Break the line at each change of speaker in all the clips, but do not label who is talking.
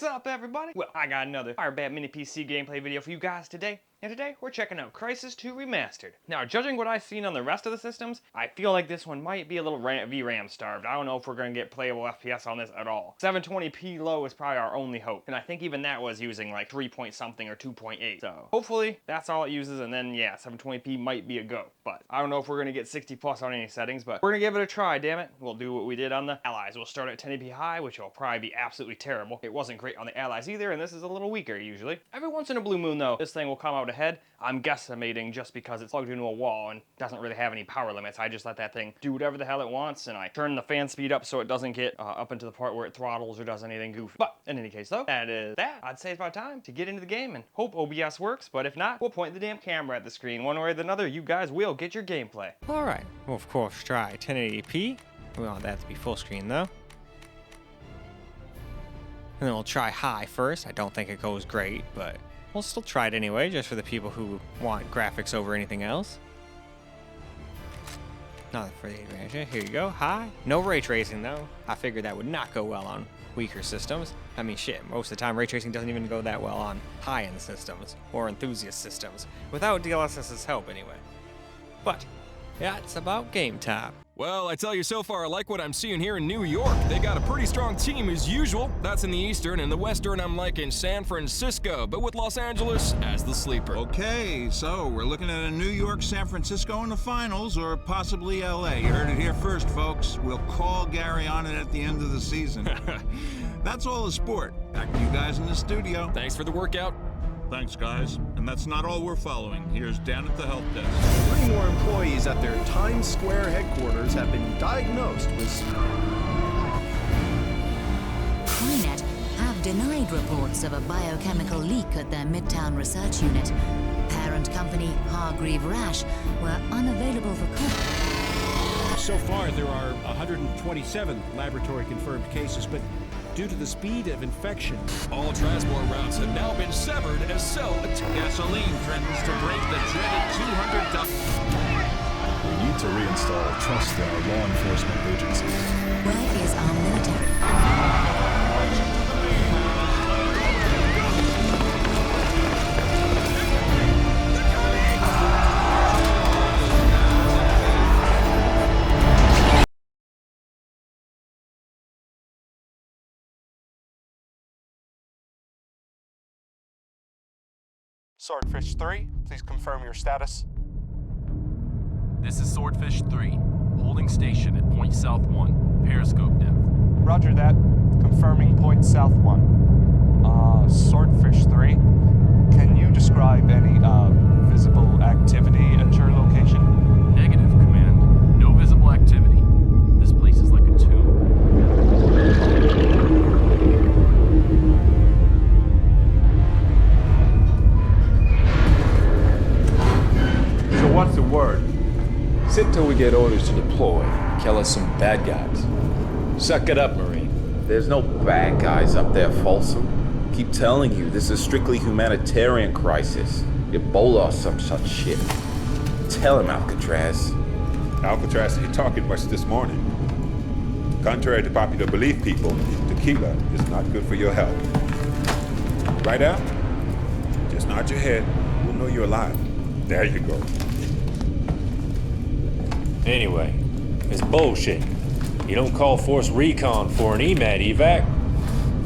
up, everybody? Well, I got another FIREBAT mini PC gameplay video for you guys today. And today, we're checking out Crysis 2 Remastered. Now, judging what I've seen on the rest of the systems, I feel like this one might be a little VRAM starved. I don't know if we're going to get playable FPS on this at all. 720p low is probably our only hope. And I think even that was using like 3 point something or 2.8. So, hopefully, that's all it uses, and then, yeah, 720p might be a go. But I don't know if we're going to get 60 plus on any settings, but we're going to give it a try, damn it. We'll do what we did on the Allies. We'll start at 1080p high, which will probably be absolutely terrible. It wasn't great on the Allies either, and this is a little weaker usually. Every once in a blue moon, though, this thing will come out ahead. I'm guesstimating just because it's plugged into a wall and doesn't really have any power limits. I just let that thing do whatever the hell it wants, and I turn the fan speed up so it doesn't get up into the part where it throttles or does anything goofy. But in any case, though, that is that. I'd say it's about time to get into the game and hope OBS works, but if not, we'll point the damn camera at the screen. One way or another, you guys will get your gameplay.
Alright, we'll of course try 1080p. We want that to be full screen though. And then we'll try high first. I don't think it goes great, but we'll still try it anyway, just for the people who want graphics over anything else. Not for the advantage. Here you go, high. No ray tracing though. I figured that would not go well on weaker systems. I mean, shit, most of the time ray tracing doesn't even go that well on high-end systems or enthusiast systems, without DLSS's help anyway. But yeah, it's about game time.
Well, I tell you, so far I like what I'm seeing here in New York. They got a pretty strong team as usual. That's in the Eastern, and the Western I'm liking San Francisco, but with Los Angeles as the sleeper.
Okay, so we're looking at a New York, San Francisco in the finals, or possibly LA. You heard it here first, folks. We'll call Gary on it at the end of the season. That's all the sport. Back to you guys in the studio.
Thanks for the workout.
Thanks, guys. And that's not all we're following. Here's Dan at the help desk.
3 more employees at their Times Square headquarters have been diagnosed with...
Freenet have denied reports of a biochemical leak at their Midtown research unit. Parent company Hargreave Rash were unavailable for comment.
So far, there are 127 laboratory-confirmed cases, but due to the speed of infection,
all transport routes have now been severed as
gasoline threatens to break the dreaded $200.
We need to reinstall trust in our law enforcement agencies.
Where is our military?
Swordfish 3, please confirm your status.
This is Swordfish 3, holding station at point south 1, periscope depth.
Roger that. Confirming point south 1. Swordfish 3, can you describe any visible activity at your location?
Negative, Command. No visible activity. This place is like a tomb.
What's the word? Sit till we get orders to deploy. Kill us some bad guys. Suck it up, Marine.
There's no bad guys up there, Folsom. Keep telling you, this is a strictly humanitarian crisis. Ebola or some such shit. Tell him, Alcatraz.
Alcatraz ain't talking much this morning. Contrary to popular belief, people, tequila is not good for your health. Right, Al? Just nod your head. We'll know you're alive. There you go.
Anyway, it's bullshit. You don't call Force Recon for an EMAT evac.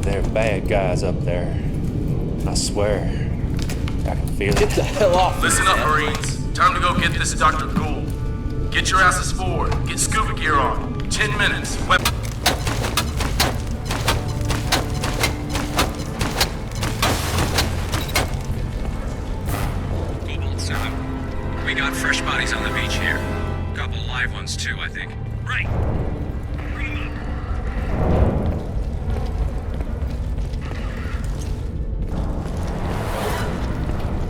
There are bad guys up there. I swear. I can feel it.
Get the hell off.
Listen up, Marines. Time to go get this Dr. Gould. Get your asses forward. Get scuba gear on. 10 minutes.
We got fresh bodies on the beach here. Couple live ones too, I think. Right. Bring them up.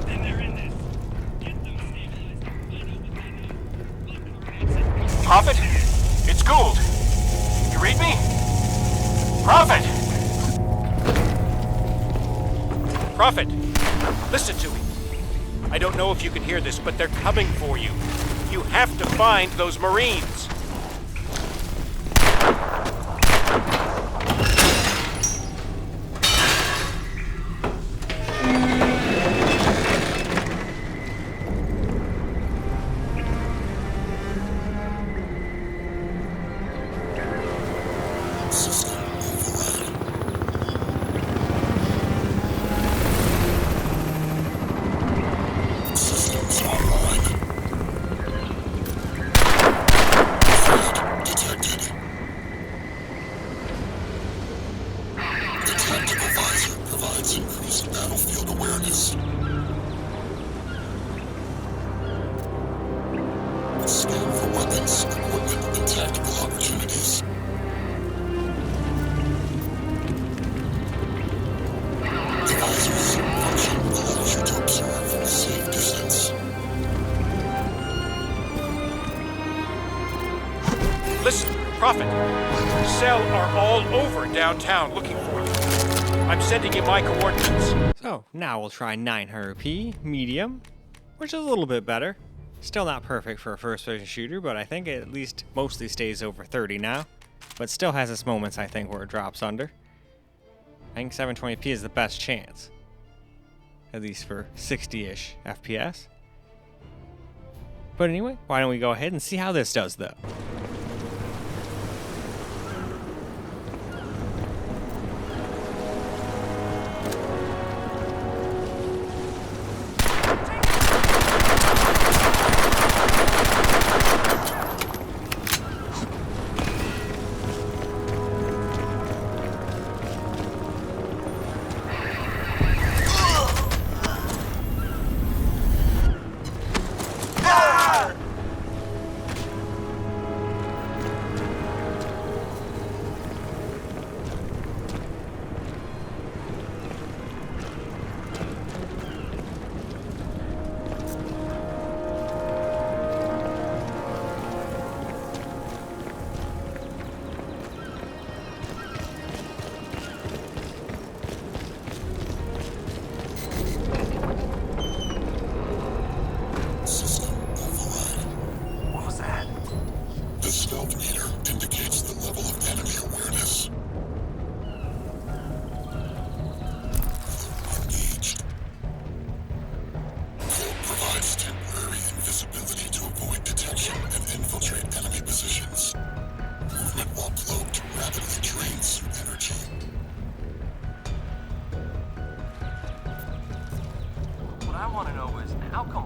And they're in this. Get them stabilized.
Prophet? It's Gould. You read me? Prophet!
Prophet, listen to me. I don't know if you can hear this, but they're coming for you. You have to find those Marines.
Tactical visor provides increased battlefield awareness. Scan for weapons, equipment, and tactical opportunities. The visor's function allows you to observe from a safe distance.
Listen, Prophet. Cell are all over downtown looking for you. I'm sending you my coordinates.
So now we'll try 900p medium, which is a little bit better. Still not perfect for a first-person shooter, but I think it at least mostly stays over 30 now. But still has its moments, I think, where it drops under. I think 720p is the best chance. At least for 60-ish FPS. But anyway, why don't we go ahead and see how this does, though.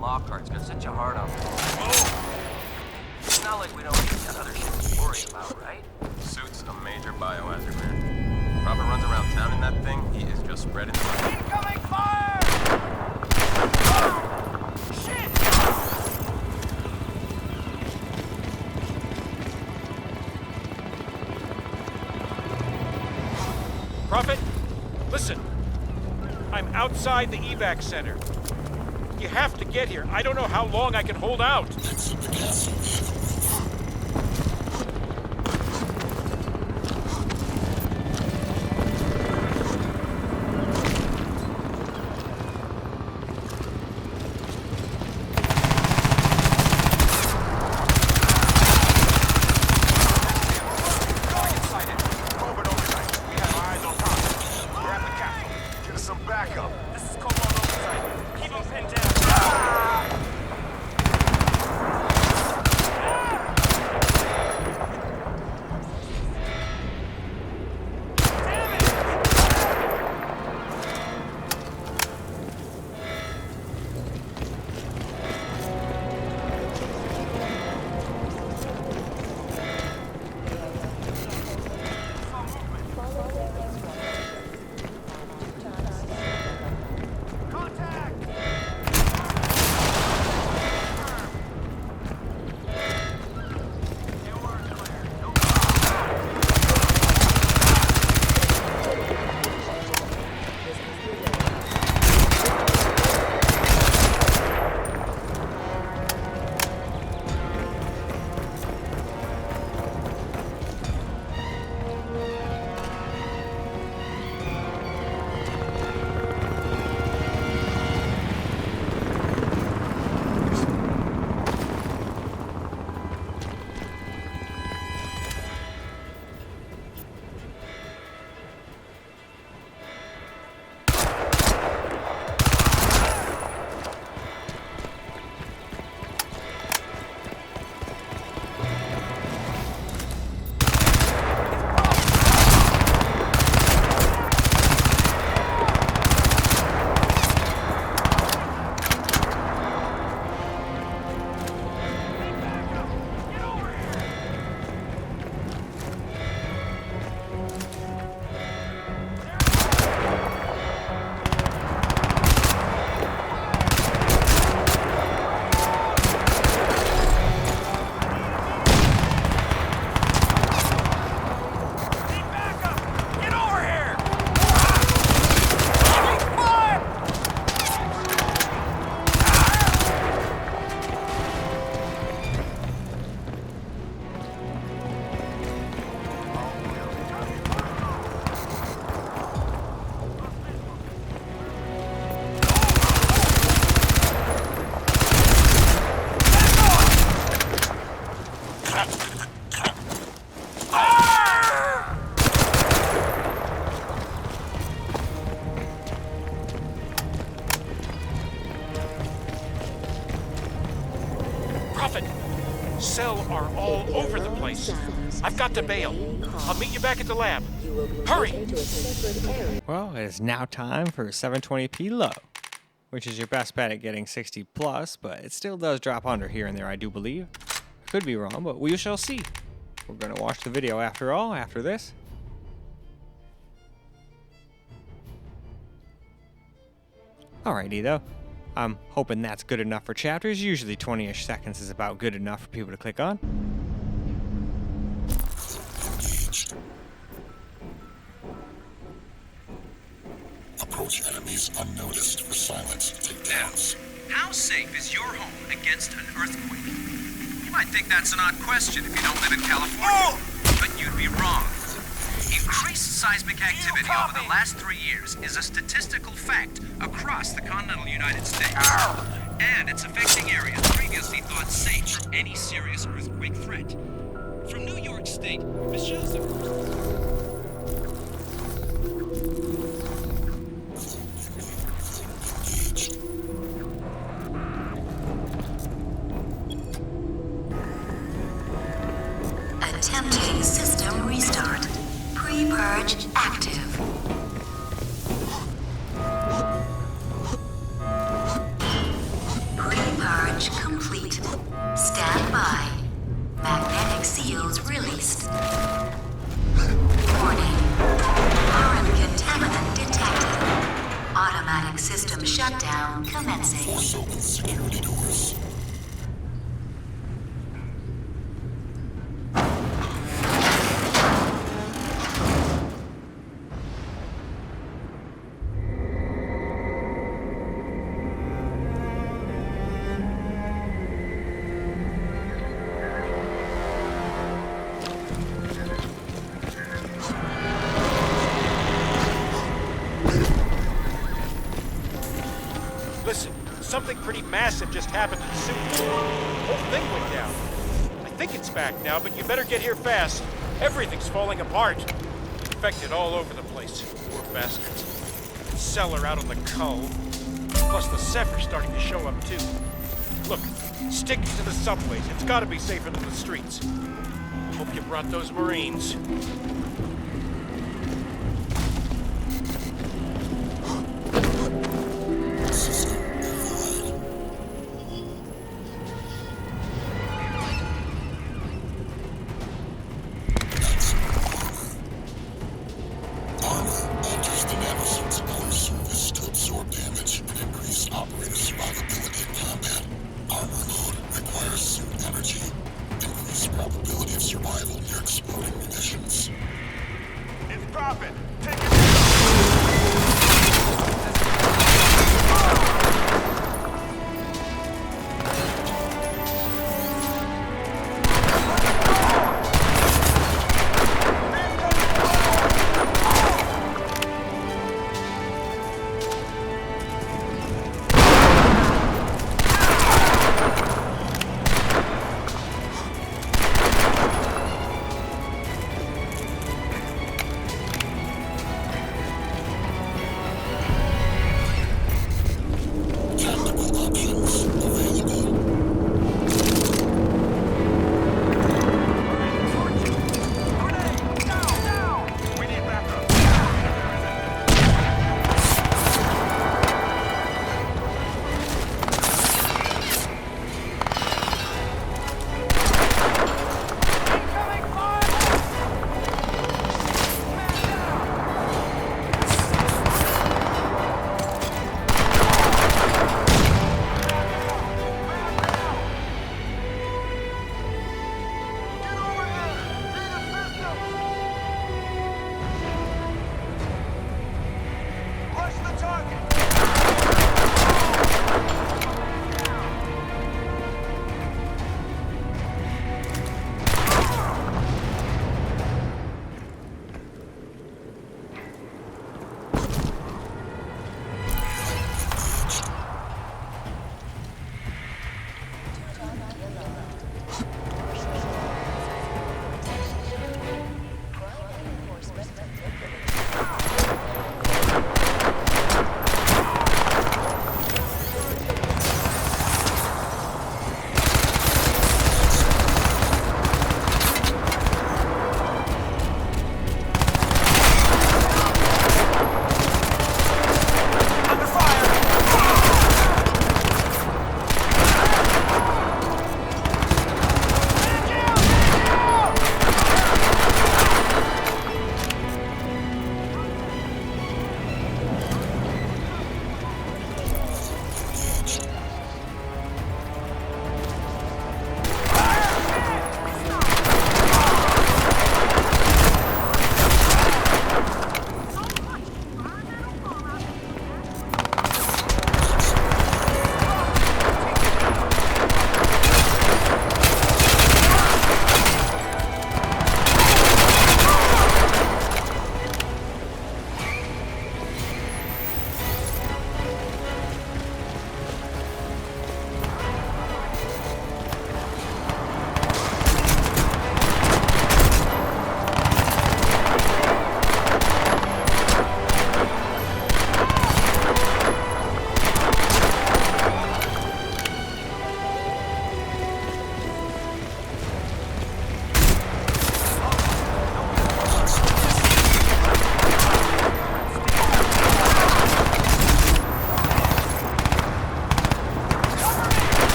Lockhart's got such a hard on. It's not like we don't have other shit to worry about, right?
Suit's a major biohazard, man. Robert runs around town in that thing, he is just spreading the money.
Incoming fire! Shit!
Prophet, listen. I'm outside the evac center. You have to get here. I don't know how long I can hold out. cell are all over the place. I've got to bail. I'll meet you back at the lab. Hurry!
Well, it is now time for 720p low, which is your best bet at getting 60 plus, but it still does drop under here and there, I do believe. I could be wrong, but we shall see. We're going to watch the video after all, after this. Alrighty though. I'm hoping that's good enough for chapters. Usually 20-ish seconds is about good enough for people to click on.
Approach enemies unnoticed for silence takedowns.
How safe is your home against an earthquake? You might think that's an odd question if you don't live in California, but you'd be wrong. Increased seismic activity over the last 3 years is a statistical fact across the continental United States. And it's affecting areas previously thought safe from any serious earthquake threat. From New York State, Michelle...
Attempting system restart. Pre-purge active. Pre-purge complete. Stand by. Magnetic seals released. Warning. Foreign contaminant detected. Automatic system shutdown commencing.
Force open security doors.
Listen, something pretty massive just happened to the suit. The whole thing went down. I think it's back now, but you better get here fast. Everything's falling apart. Infected all over the place. Poor bastards. Cellar out on the cull. Plus the Zephyr's starting to show up too. Look, stick to the subways. It's gotta be safer than the streets. Hope you brought those Marines.
Probability of survival near exploding munitions.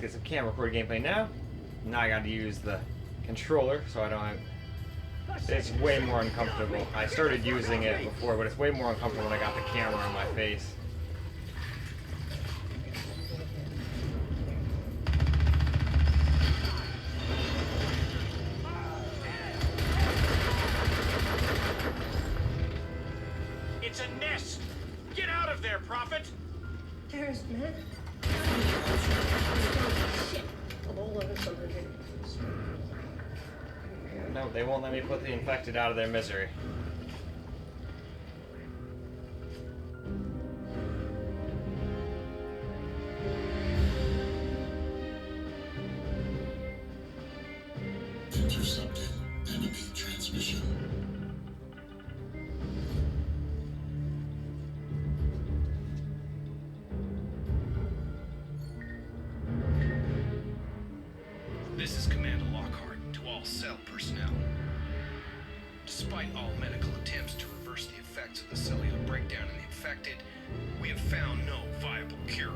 get some camera recorded gameplay now. Now I got to use the controller, so I don't have... It's way more uncomfortable. I started using it before, but it's way more uncomfortable when I got the camera on my face.
It's a nest! Get out of there, Prophet!
Terrorist man. Shit. Of all of us over here.
No, they won't let me put the infected out of their misery.
Intercepted enemy transmission.
This is Commander Lockhart to all cell personnel. Despite all medical attempts to reverse the effects of the cellular breakdown in the infected, we have found no viable cure.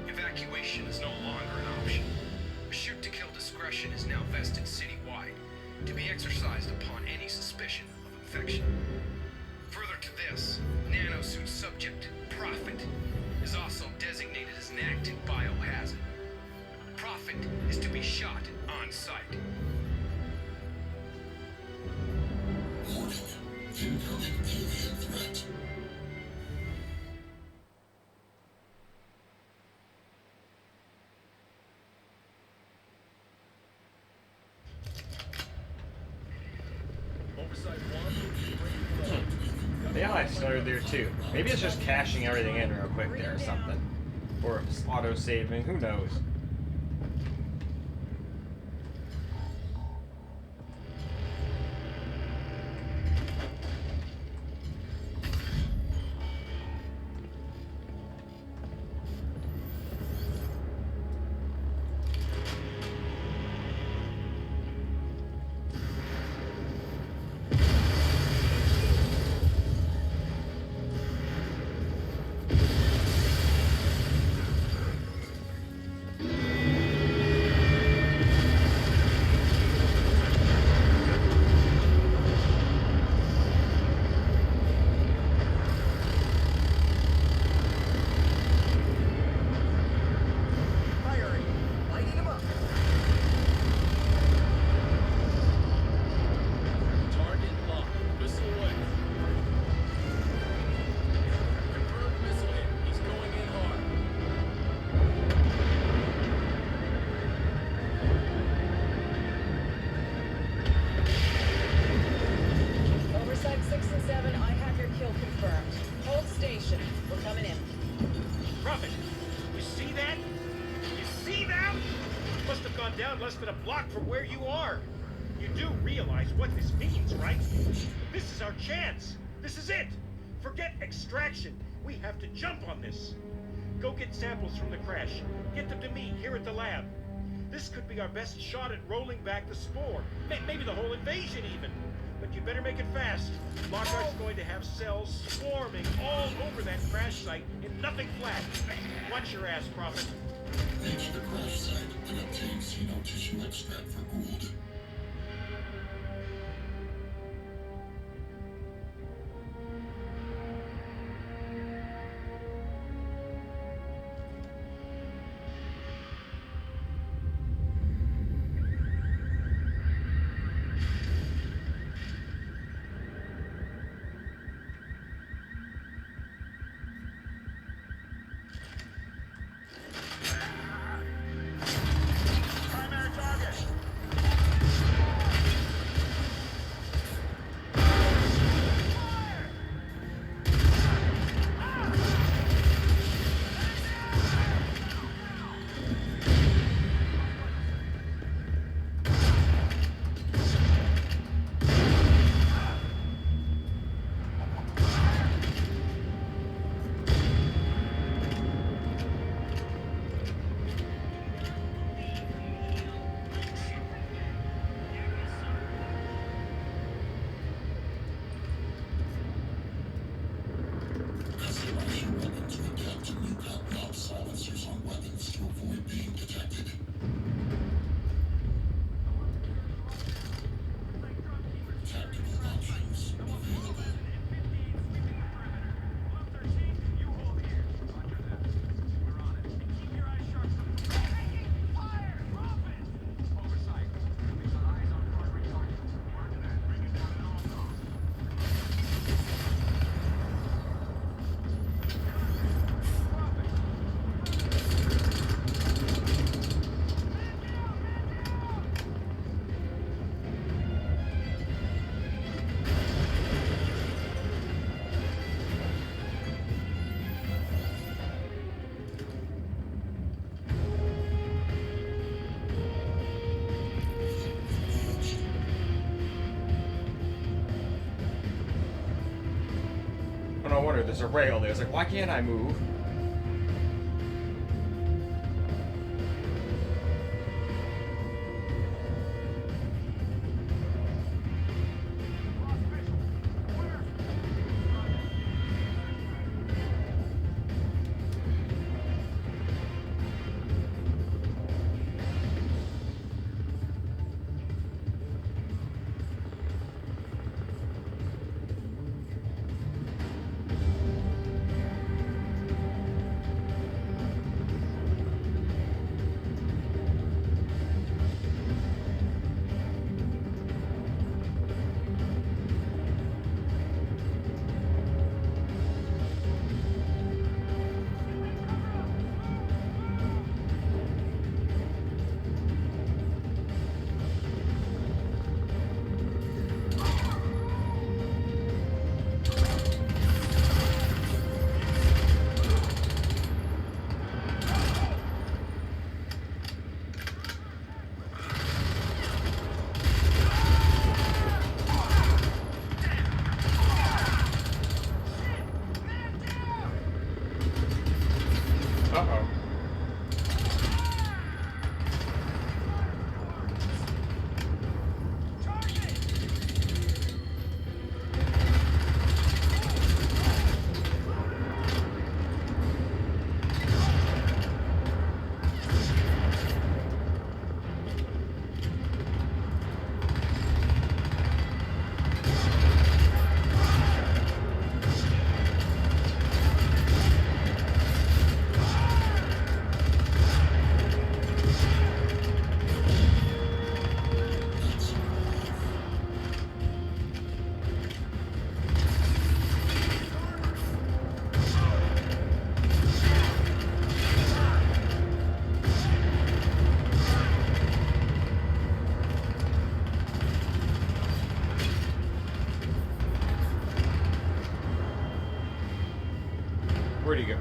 Evacuation is no longer an option. A shoot-to-kill discretion is now vested citywide, to be exercised upon any suspicion of infection. Further to this, nanosuit subject, Prophet, is also designated as an active biohazard. Prophet is to be shot on sight.
Warning. Incoming alien threat.
Yeah, I started there too. Maybe it's just caching everything in real quick there or something. Or it's auto-saving, who knows?
Less than a block from where you are. You do realize what this means, right? This is our chance. This is it. Forget extraction. We have to jump on this. Go get samples from the crash. Get them to me here at the lab. This could be our best shot at rolling back the spore. Maybe the whole invasion even. But you better make it fast. Lockhart's going to have cells swarming all over that crash site in nothing flat. Watch your ass, Prophet.
Reach the crash site and obtain xenotissue extract for Gould. tactical options.
No wonder there's a rail there. It's like, why can't I move? Uh-oh. Where'd he go?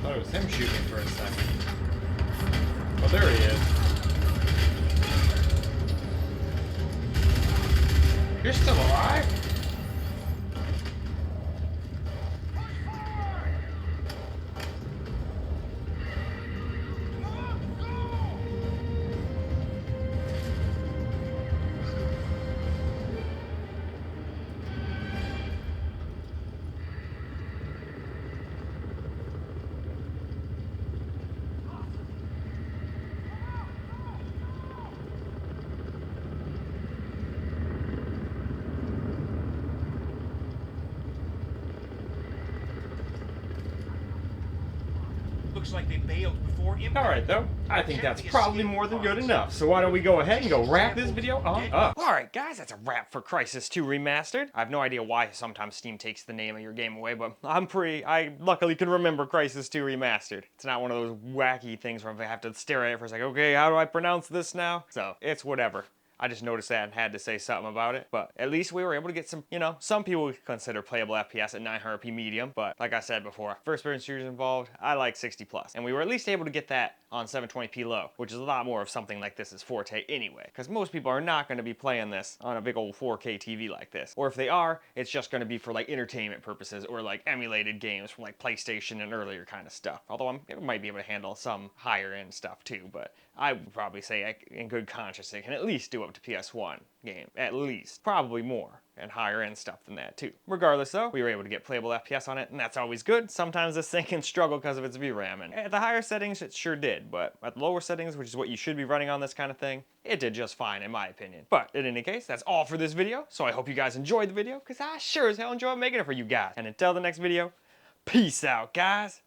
Thought it was him shooting for a second. Oh, there he is. You're still alive?
Looks like they bailed before impact.
Alright though, I think that's probably more than good enough. So why don't we go ahead and go wrap this video on up.
Alright guys, that's a wrap for Crysis 2 Remastered. I have no idea why sometimes Steam takes the name of your game away, but I luckily can remember Crysis 2 Remastered. It's not one of those wacky things where I have to stare at it for a second, okay, how do I pronounce this now? So, it's whatever. I just noticed that and had to say something about it. But at least we were able to get some, some people would consider playable FPS at 900p medium. But like I said before, first person shooters involved, I like 60 plus. And we were at least able to get that on 720p low, which is a lot more of something like this is forte anyway, because most people are not going to be playing this on a big old 4K TV like this. Or if they are, it's just going to be for like entertainment purposes or like emulated games from like PlayStation and earlier kind of stuff. Although it might be able to handle some higher end stuff too, but I would probably say in good conscience it can at least do up to PS1 game, at least. Probably more, and higher end stuff than that too. Regardless though, we were able to get playable FPS on it, and that's always good. Sometimes this thing can struggle because of its VRAM, and at the higher settings it sure did, but at the lower settings, which is what you should be running on this kind of thing, it did just fine in my opinion. But in any case, that's all for this video, so I hope you guys enjoyed the video, because I sure as hell enjoyed making it for you guys. And until the next video, peace out guys!